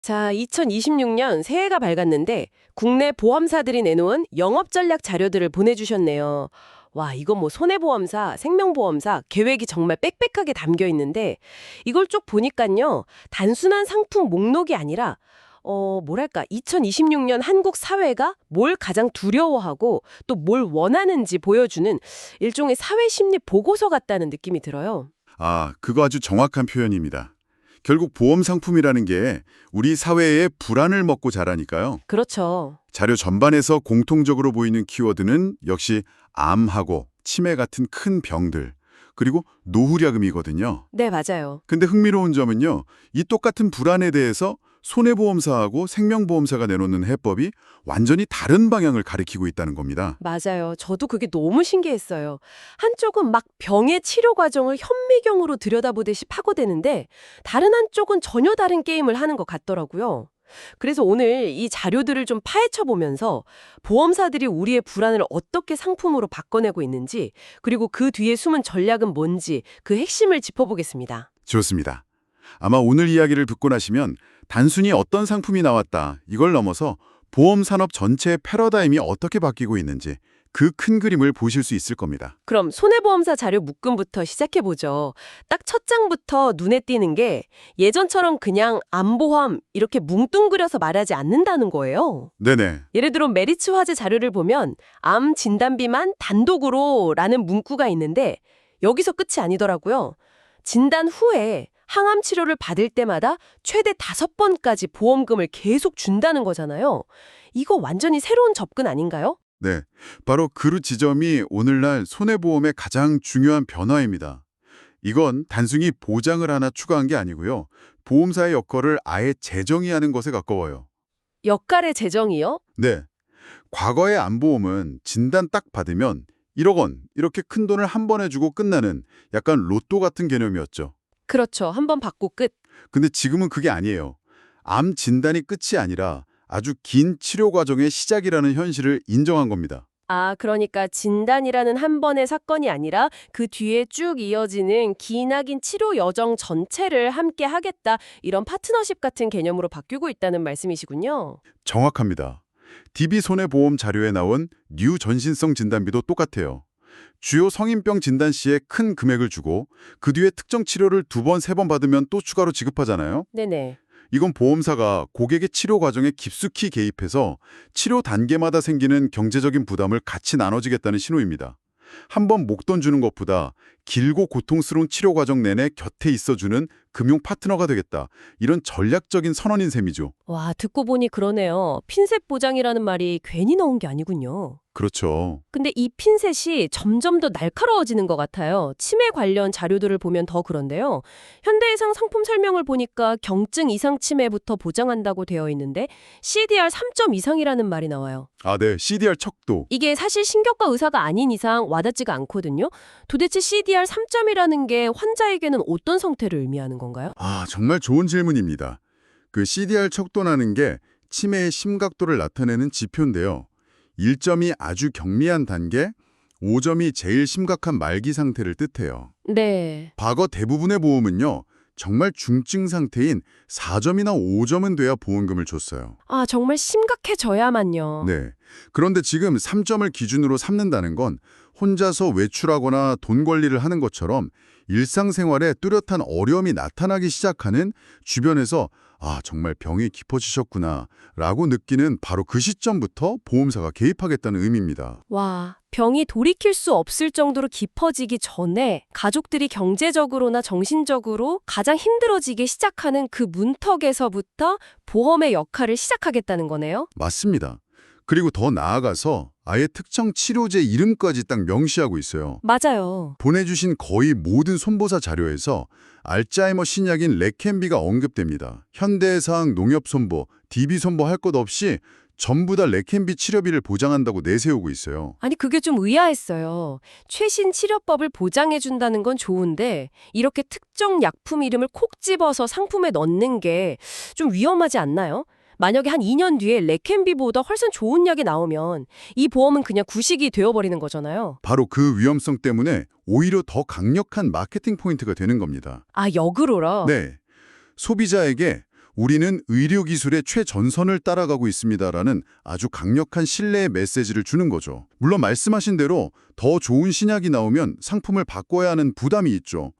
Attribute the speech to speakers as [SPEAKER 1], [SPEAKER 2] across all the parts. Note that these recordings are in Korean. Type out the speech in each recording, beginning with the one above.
[SPEAKER 1] 자, 2026년 새해가 밝았는데 국내 보험사들이 내놓은 영업 전략 자료들을 보내주셨네요. 와, 이거 뭐 손해보험사, 생명보험사 계획이 정말 빽빽하게 담겨 있는데 이걸 쭉 보니까요. 단순한 상품 목록이 아니라 뭐랄까 2026년 한국 사회가 뭘 가장 두려워하고 또 뭘 원하는지 보여주는 일종의 사회 심리 보고서 같다는 느낌이 들어요.
[SPEAKER 2] 아, 그거 아주 정확한 표현입니다. 결국 보험 상품이라는 게 우리 사회의 불안을 먹고 자라니까요.
[SPEAKER 1] 그렇죠.
[SPEAKER 2] 자료 전반에서 공통적으로 보이는 키워드는 역시 암하고 치매 같은 큰 병들, 그리고 노후자금이거든요.
[SPEAKER 1] 네, 맞아요.
[SPEAKER 2] 근데 흥미로운 점은요, 이 똑같은 불안에 대해서 손해보험사하고 생명보험사가 내놓는 해법이 완전히 다른 방향을 가리키고 있다는 겁니다.
[SPEAKER 1] 맞아요. 저도 그게 너무 신기했어요. 한쪽은 막 병의 치료 과정을 현미경으로 들여다보듯이 파고드는데 다른 한쪽은 전혀 다른 게임을 하는 것 같더라고요. 그래서 오늘 이 자료들을 좀 파헤쳐 보면서 보험사들이 우리의 불안을 어떻게 상품으로 바꿔내고 있는지, 그리고 그 뒤에 숨은 전략은 뭔지 그 핵심을 짚어보겠습니다.
[SPEAKER 2] 좋습니다. 아마 오늘 이야기를 듣고 나시면 단순히 어떤 상품이 나왔다, 이걸 넘어서 보험 산업 전체의 패러다임이 어떻게 바뀌고 있는지 그 큰 그림을 보실 수 있을 겁니다.
[SPEAKER 1] 그럼 손해보험사 자료 묶음부터 시작해보죠. 딱 첫 장부터 눈에 띄는 게 예전처럼 그냥 암보험 이렇게 뭉뚱그려서 말하지 않는다는 거예요.
[SPEAKER 2] 네네.
[SPEAKER 1] 예를 들어 메리츠 화재 자료를 보면 암 진단비만 단독으로 라는 문구가 있는데 여기서 끝이 아니더라고요. 진단 후에 항암 치료를 받을 때마다 최대 5번까지 보험금을 계속 준다는 거잖아요. 이거 완전히 새로운 접근 아닌가요?
[SPEAKER 2] 네, 바로 그 지점이 오늘날 손해보험의 가장 중요한 변화입니다. 이건 단순히 보장을 하나 추가한 게 아니고요. 보험사의 역할을 아예 재정의하는 것에 가까워요.
[SPEAKER 1] 역할의 재정이요?
[SPEAKER 2] 네, 과거의 암보험은 진단 딱 받으면 1억 원 이렇게 큰 돈을 한 번에 주고 끝나는 약간 로또 같은 개념이었죠.
[SPEAKER 1] 그렇죠. 한 번 받고 끝.
[SPEAKER 2] 근데 지금은 그게 아니에요. 암 진단이 끝이 아니라 아주 긴 치료 과정의 시작이라는 현실을 인정한 겁니다.
[SPEAKER 1] 아, 그러니까 진단이라는 한 번의 사건이 아니라 그 뒤에 쭉 이어지는 기나긴 치료 여정 전체를 함께 하겠다. 이런 파트너십 같은 개념으로 바뀌고 있다는 말씀이시군요.
[SPEAKER 2] 정확합니다. DB손해보험 자료에 나온 뉴 전신성 진단비도 똑같아요. 주요 성인병 진단 시에 큰 금액을 주고 그 뒤에 특정 치료를 2번, 3번 받으면 또 추가로 지급하잖아요.
[SPEAKER 1] 네네.
[SPEAKER 2] 이건 보험사가 고객의 치료 과정에 깊숙이 개입해서 치료 단계마다 생기는 경제적인 부담을 같이 나눠주겠다는 신호입니다. 한 번 목돈 주는 것보다 길고 고통스러운 치료 과정 내내 곁에 있어주는 금융 파트너가 되겠다. 이런 전략적인 선언인 셈이죠.
[SPEAKER 1] 와, 듣고 보니 그러네요. 핀셋 보장이라는 말이 괜히 넣은 게 아니군요.
[SPEAKER 2] 그렇죠.
[SPEAKER 1] 근데 이 핀셋이 점점 더 날카로워지는 것 같아요. 치매 관련 자료들을 보면 더 그런데요. 현대해상 상품 설명을 보니까 경증 이상 치매부터 보장한다고 되어 있는데 CDR 3점 이상이라는 말이 나와요.
[SPEAKER 2] 아, 네. CDR 척도.
[SPEAKER 1] 이게 사실 신경과 의사가 아닌 이상 와닿지가 않거든요. 도대체 CDR 3점이라는 게 환자에게는 어떤 상태를 의미하는 건가요?
[SPEAKER 2] 아, 정말 좋은 질문입니다. 그 CDR 척도라는 게 치매의 심각도를 나타내는 지표인데요. 1점이 아주 경미한 단계, 5점이 제일 심각한 말기 상태를 뜻해요.
[SPEAKER 1] 네.
[SPEAKER 2] 과거 대부분의 보험은요, 정말 중증 상태인 4점이나 5점은 돼야 보험금을 줬어요.
[SPEAKER 1] 아, 정말 심각해져야만요.
[SPEAKER 2] 네. 그런데 지금 3점을 기준으로 삼는다는 건 혼자서 외출하거나 돈 관리를 하는 것처럼 일상생활에 뚜렷한 어려움이 나타나기 시작하는 주변에서 아, 정말 병이 깊어지셨구나 라고 느끼는 바로 그 시점부터 보험사가 개입하겠다는 의미입니다.
[SPEAKER 1] 와, 병이 돌이킬 수 없을 정도로 깊어지기 전에 가족들이 경제적으로나 정신적으로 가장 힘들어지기 시작하는 그 문턱에서부터 보험의 역할을 시작하겠다는 거네요?
[SPEAKER 2] 맞습니다. 그리고 더 나아가서 아예 특정 치료제 이름까지 딱 명시하고 있어요.
[SPEAKER 1] 맞아요.
[SPEAKER 2] 보내주신 거의 모든 손보사 자료에서 알츠하이머 신약인 레켐비가 언급됩니다. 현대해상 농협손보, DB손보 할 것 없이 전부 다 레켐비 치료비를 보장한다고 내세우고 있어요.
[SPEAKER 1] 아니, 그게 좀 의아했어요. 최신 치료법을 보장해준다는 건 좋은데 이렇게 특정 약품 이름을 콕 집어서 상품에 넣는 게 좀 위험하지 않나요? 만약에 한 2년 뒤에 레켐비보다 훨씬 좋은 약이 나오면 이 보험은 그냥 구식이 되어버리는 거잖아요.
[SPEAKER 2] 바로 그 위험성 때문에 오히려 더 강력한 마케팅 포인트가 되는 겁니다.
[SPEAKER 1] 아, 역으로라?
[SPEAKER 2] 네, 소비자에게 우리는 의료기술의 최전선을 따라가고 있습니다라는 아주 강력한 신뢰의 메시지를 주는 거죠. 물론 말씀하신 대로 더 좋은 신약이 나오면 상품을 바꿔야 하는 부담이 있죠.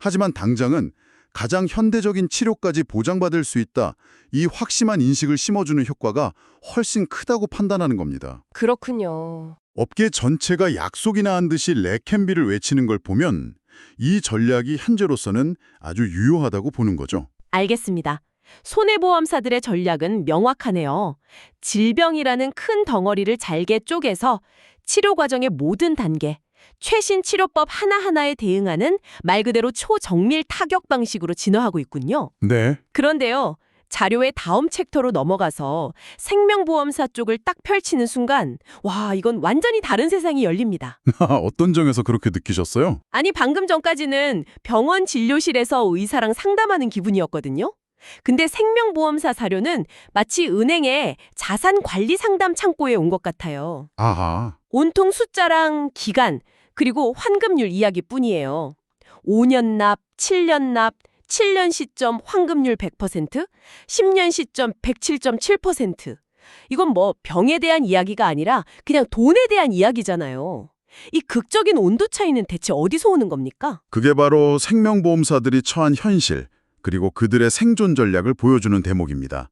[SPEAKER 2] 하지만 당장은 가장 현대적인 치료까지 보장받을 수 있다. 이 확실한 인식을 심어주는 효과가 훨씬 크다고 판단하는 겁니다.
[SPEAKER 1] 그렇군요.
[SPEAKER 2] 업계 전체가 약속이나 한 듯이 레캠비를 외치는 걸 보면 이 전략이 현재로서는 아주 유효하다고 보는 거죠.
[SPEAKER 1] 알겠습니다. 손해보험사들의 전략은 명확하네요. 질병이라는 큰 덩어리를 잘게 쪼개서 치료 과정의 모든 단계, 최신 치료법 하나하나에 대응하는 말 그대로 초정밀 타격 방식으로 진화하고 있군요.
[SPEAKER 2] 네.
[SPEAKER 1] 그런데요, 자료의 다음 챕터로 넘어가서 생명보험사 쪽을 딱 펼치는 순간, 와, 이건 완전히 다른 세상이 열립니다.
[SPEAKER 2] 어떤 점에서 그렇게 느끼셨어요?
[SPEAKER 1] 아니, 방금 전까지는 병원 진료실에서 의사랑 상담하는 기분이었거든요. 근데 생명보험사 사료는 마치 은행의 자산관리 상담 창고에 온 것 같아요.
[SPEAKER 2] 아하.
[SPEAKER 1] 온통 숫자랑 기간, 그리고 환급률 이야기뿐이에요. 5년 납, 7년 납, 7년 시점 환급률 100%, 10년 시점 107.7%. 이건 뭐 병에 대한 이야기가 아니라 그냥 돈에 대한 이야기잖아요. 이 극적인 온도 차이는 대체 어디서 오는 겁니까?
[SPEAKER 2] 그게 바로 생명보험사들이 처한 현실, 그리고 그들의 생존 전략을 보여주는 대목입니다.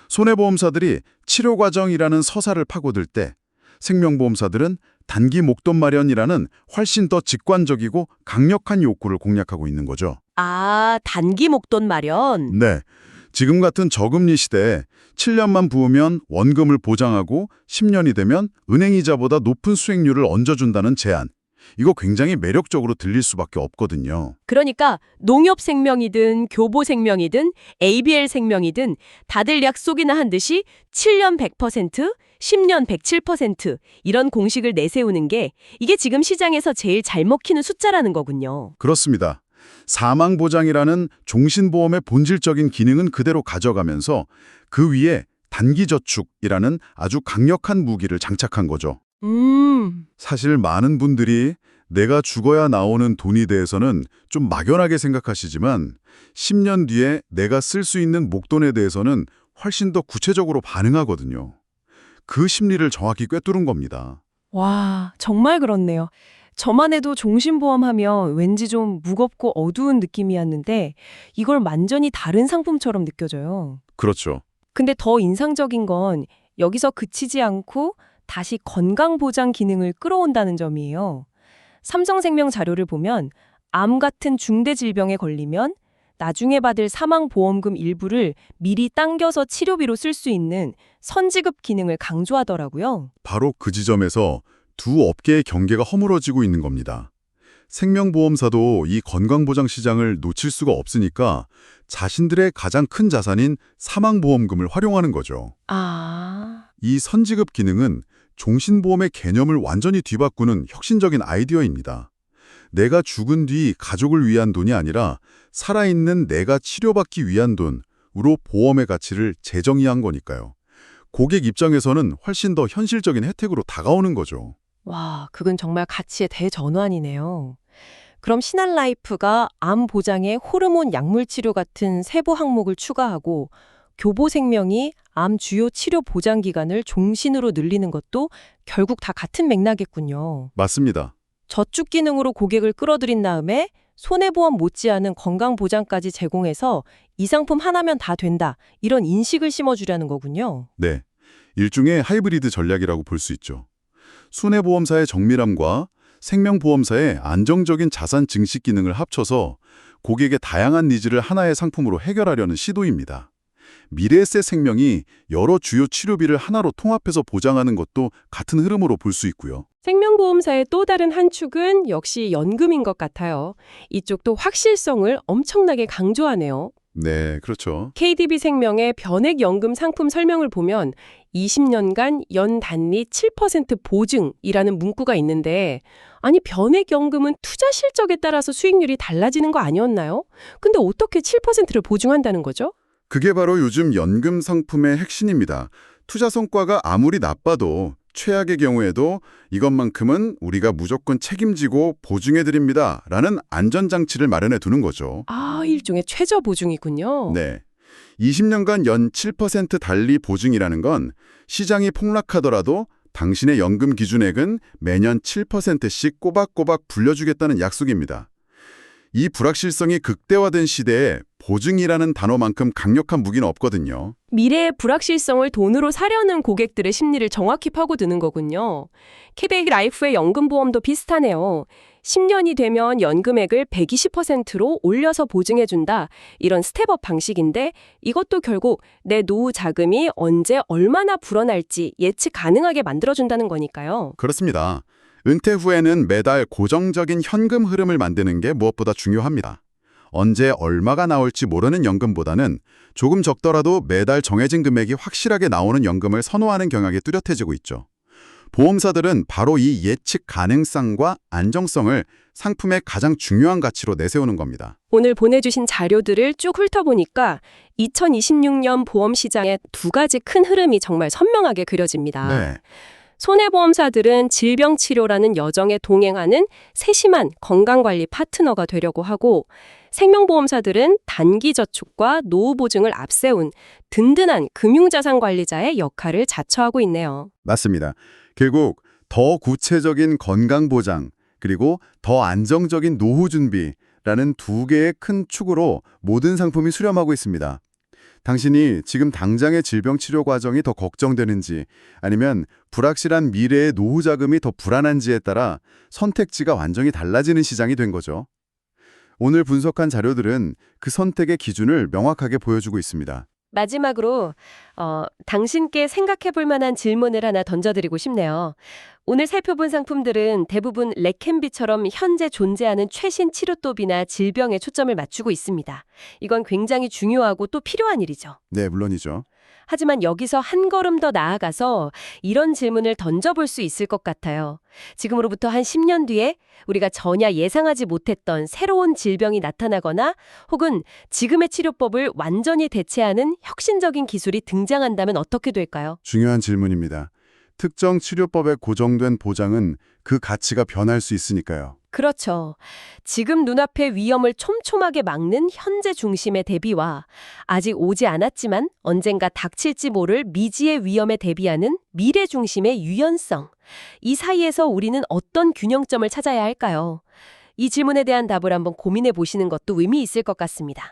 [SPEAKER 2] 손해보험사들이 치료 과정이라는 서사를 파고들 때 생명보험사들은 단기 목돈 마련이라는 훨씬 더 직관적이고 강력한 욕구를 공략하고 있는 거죠.
[SPEAKER 1] 아, 단기 목돈 마련.
[SPEAKER 2] 네. 지금 같은 저금리 시대에 7년만 부으면 원금을 보장하고 10년이 되면 은행이자보다 높은 수익률을 얹어준다는 제안. 이거 굉장히 매력적으로 들릴 수밖에 없거든요.
[SPEAKER 1] 그러니까 농협생명이든 교보생명이든 ABL생명이든 다들 약속이나 한 듯이 7년 100%, 10년 107% 이런 공식을 내세우는 게 이게 지금 시장에서 제일 잘 먹히는 숫자라는 거군요.
[SPEAKER 2] 그렇습니다. 사망보장이라는 종신보험의 본질적인 기능은 그대로 가져가면서 그 위에 단기저축이라는 아주 강력한 무기를 장착한 거죠. 사실 많은 분들이 내가 죽어야 나오는 돈에 대해서는 좀 막연하게 생각하시지만 10년 뒤에 내가 쓸 수 있는 목돈에 대해서는 훨씬 더 구체적으로 반응하거든요. 그 심리를 정확히 꿰뚫은 겁니다.
[SPEAKER 1] 와, 정말 그렇네요. 저만 해도 종신보험 하면 왠지 좀 무겁고 어두운 느낌이었는데 이걸 완전히 다른 상품처럼 느껴져요.
[SPEAKER 2] 그렇죠.
[SPEAKER 1] 근데 더 인상적인 건 여기서 그치지 않고 다시 건강보장 기능을 끌어온다는 점이에요. 삼성생명 자료를 보면 암 같은 중대 질병에 걸리면 나중에 받을 사망보험금 일부를 미리 당겨서 치료비로 쓸 수 있는 선지급 기능을 강조하더라고요.
[SPEAKER 2] 바로 그 지점에서 두 업계의 경계가 허물어지고 있는 겁니다. 생명보험사도 이 건강보장 시장을 놓칠 수가 없으니까 자신들의 가장 큰 자산인 사망보험금을 활용하는 거죠.
[SPEAKER 1] 아,
[SPEAKER 2] 이 선지급 기능은 종신보험의 개념을 완전히 뒤바꾸는 혁신적인 아이디어입니다. 내가 죽은 뒤 가족을 위한 돈이 아니라 살아있는 내가 치료받기 위한 돈으로 보험의 가치를 재정의한 거니까요. 고객 입장에서는 훨씬 더 현실적인 혜택으로 다가오는 거죠.
[SPEAKER 1] 와, 그건 정말 가치의 대전환이네요. 그럼 신한라이프가 암 보장에 호르몬 약물 치료 같은 세부 항목을 추가하고 교보생명이 암 주요 치료 보장 기간을 종신으로 늘리는 것도 결국 다 같은 맥락이겠군요.
[SPEAKER 2] 맞습니다.
[SPEAKER 1] 저축 기능으로 고객을 끌어들인 다음에 손해보험 못지않은 건강보장까지 제공해서 이 상품 하나면 다 된다. 이런 인식을 심어주려는 거군요.
[SPEAKER 2] 네, 일종의 하이브리드 전략이라고 볼 수 있죠. 손해보험사의 정밀함과 생명보험사의 안정적인 자산 증식 기능을 합쳐서 고객의 다양한 니즈를 하나의 상품으로 해결하려는 시도입니다. 미래에셋 생명이 여러 주요 치료비를 하나로 통합해서 보장하는 것도 같은 흐름으로 볼 수 있고요.
[SPEAKER 1] 생명보험사의 또 다른 한 축은 역시 연금인 것 같아요. 이쪽도 확실성을 엄청나게 강조하네요.
[SPEAKER 2] 네, 그렇죠.
[SPEAKER 1] KDB생명의 변액연금 상품 설명을 보면 20년간 연 단리 7% 보증이라는 문구가 있는데 아니 변액연금은 투자 실적에 따라서 수익률이 달라지는 거 아니었나요? 근데 어떻게 7%를 보증한다는 거죠?
[SPEAKER 2] 그게 바로 요즘 연금 상품의 핵심입니다. 투자 성과가 아무리 나빠도 최악의 경우에도 이것만큼은 우리가 무조건 책임지고 보증해드립니다. 라는 안전장치를 마련해 두는 거죠.
[SPEAKER 1] 아, 일종의 최저 보증이군요.
[SPEAKER 2] 네. 20년간 연 7% 달리 보증이라는 건 시장이 폭락하더라도 당신의 연금 기준액은 매년 7%씩 꼬박꼬박 불려주겠다는 약속입니다. 이 불확실성이 극대화된 시대에 보증이라는 단어만큼 강력한 무기는 없거든요.
[SPEAKER 1] 미래의 불확실성을 돈으로 사려는 고객들의 심리를 정확히 파고드는 거군요. KBX 라이프의 연금보험도 비슷하네요. 10년이 되면 연금액을 120%로 올려서 보증해준다. 이런 스텝업 방식인데 이것도 결국 내 노후 자금이 언제 얼마나 불어날지 예측 가능하게 만들어준다는 거니까요.
[SPEAKER 2] 그렇습니다. 은퇴 후에는 매달 고정적인 현금 흐름을 만드는 게 무엇보다 중요합니다. 언제 얼마가 나올지 모르는 연금보다는 조금 적더라도 매달 정해진 금액이 확실하게 나오는 연금을 선호하는 경향이 뚜렷해지고 있죠. 보험사들은 바로 이 예측 가능성과 안정성을 상품의 가장 중요한 가치로 내세우는 겁니다.
[SPEAKER 1] 오늘 보내주신 자료들을 쭉 훑어보니까 2026년 보험 시장의 두 가지 큰 흐름이 정말 선명하게 그려집니다.
[SPEAKER 2] 네.
[SPEAKER 1] 손해보험사들은 질병치료라는 여정에 동행하는 세심한 건강관리 파트너가 되려고 하고 생명보험사들은 단기저축과 노후보증을 앞세운 든든한 금융자산관리자의 역할을 자처하고 있네요.
[SPEAKER 2] 맞습니다. 결국 더 구체적인 건강보장 그리고 더 안정적인 노후 준비라는 두 개의 큰 축으로 모든 상품이 수렴하고 있습니다. 당신이 지금 당장의 질병 치료 과정이 더 걱정되는지 아니면 불확실한 미래의 노후 자금이 더 불안한지에 따라 선택지가 완전히 달라지는 시장이 된 거죠. 오늘 분석한 자료들은 그 선택의 기준을 명확하게 보여주고 있습니다.
[SPEAKER 1] 마지막으로 당신께 생각해 볼 만한 질문을 하나 던져드리고 싶네요. 오늘 살펴본 상품들은 대부분 레캔비처럼 현재 존재하는 최신 치료법이나 질병에 초점을 맞추고 있습니다. 이건 굉장히 중요하고 또 필요한 일이죠.
[SPEAKER 2] 네, 물론이죠.
[SPEAKER 1] 하지만 여기서 한 걸음 더 나아가서 이런 질문을 던져볼 수 있을 것 같아요. 지금으로부터 한 10년 뒤에 우리가 전혀 예상하지 못했던 새로운 질병이 나타나거나 혹은 지금의 치료법을 완전히 대체하는 혁신적인 기술이 등장한다면 어떻게 될까요?
[SPEAKER 2] 중요한 질문입니다. 특정 치료법에 고정된 보장은 그 가치가 변할 수 있으니까요.
[SPEAKER 1] 그렇죠. 지금 눈앞의 위험을 촘촘하게 막는 현재 중심의 대비와 아직 오지 않았지만 언젠가 닥칠지 모를 미지의 위험에 대비하는 미래 중심의 유연성. 이 사이에서 우리는 어떤 균형점을 찾아야 할까요? 이 질문에 대한 답을 한번 고민해 보시는 것도 의미 있을 것 같습니다.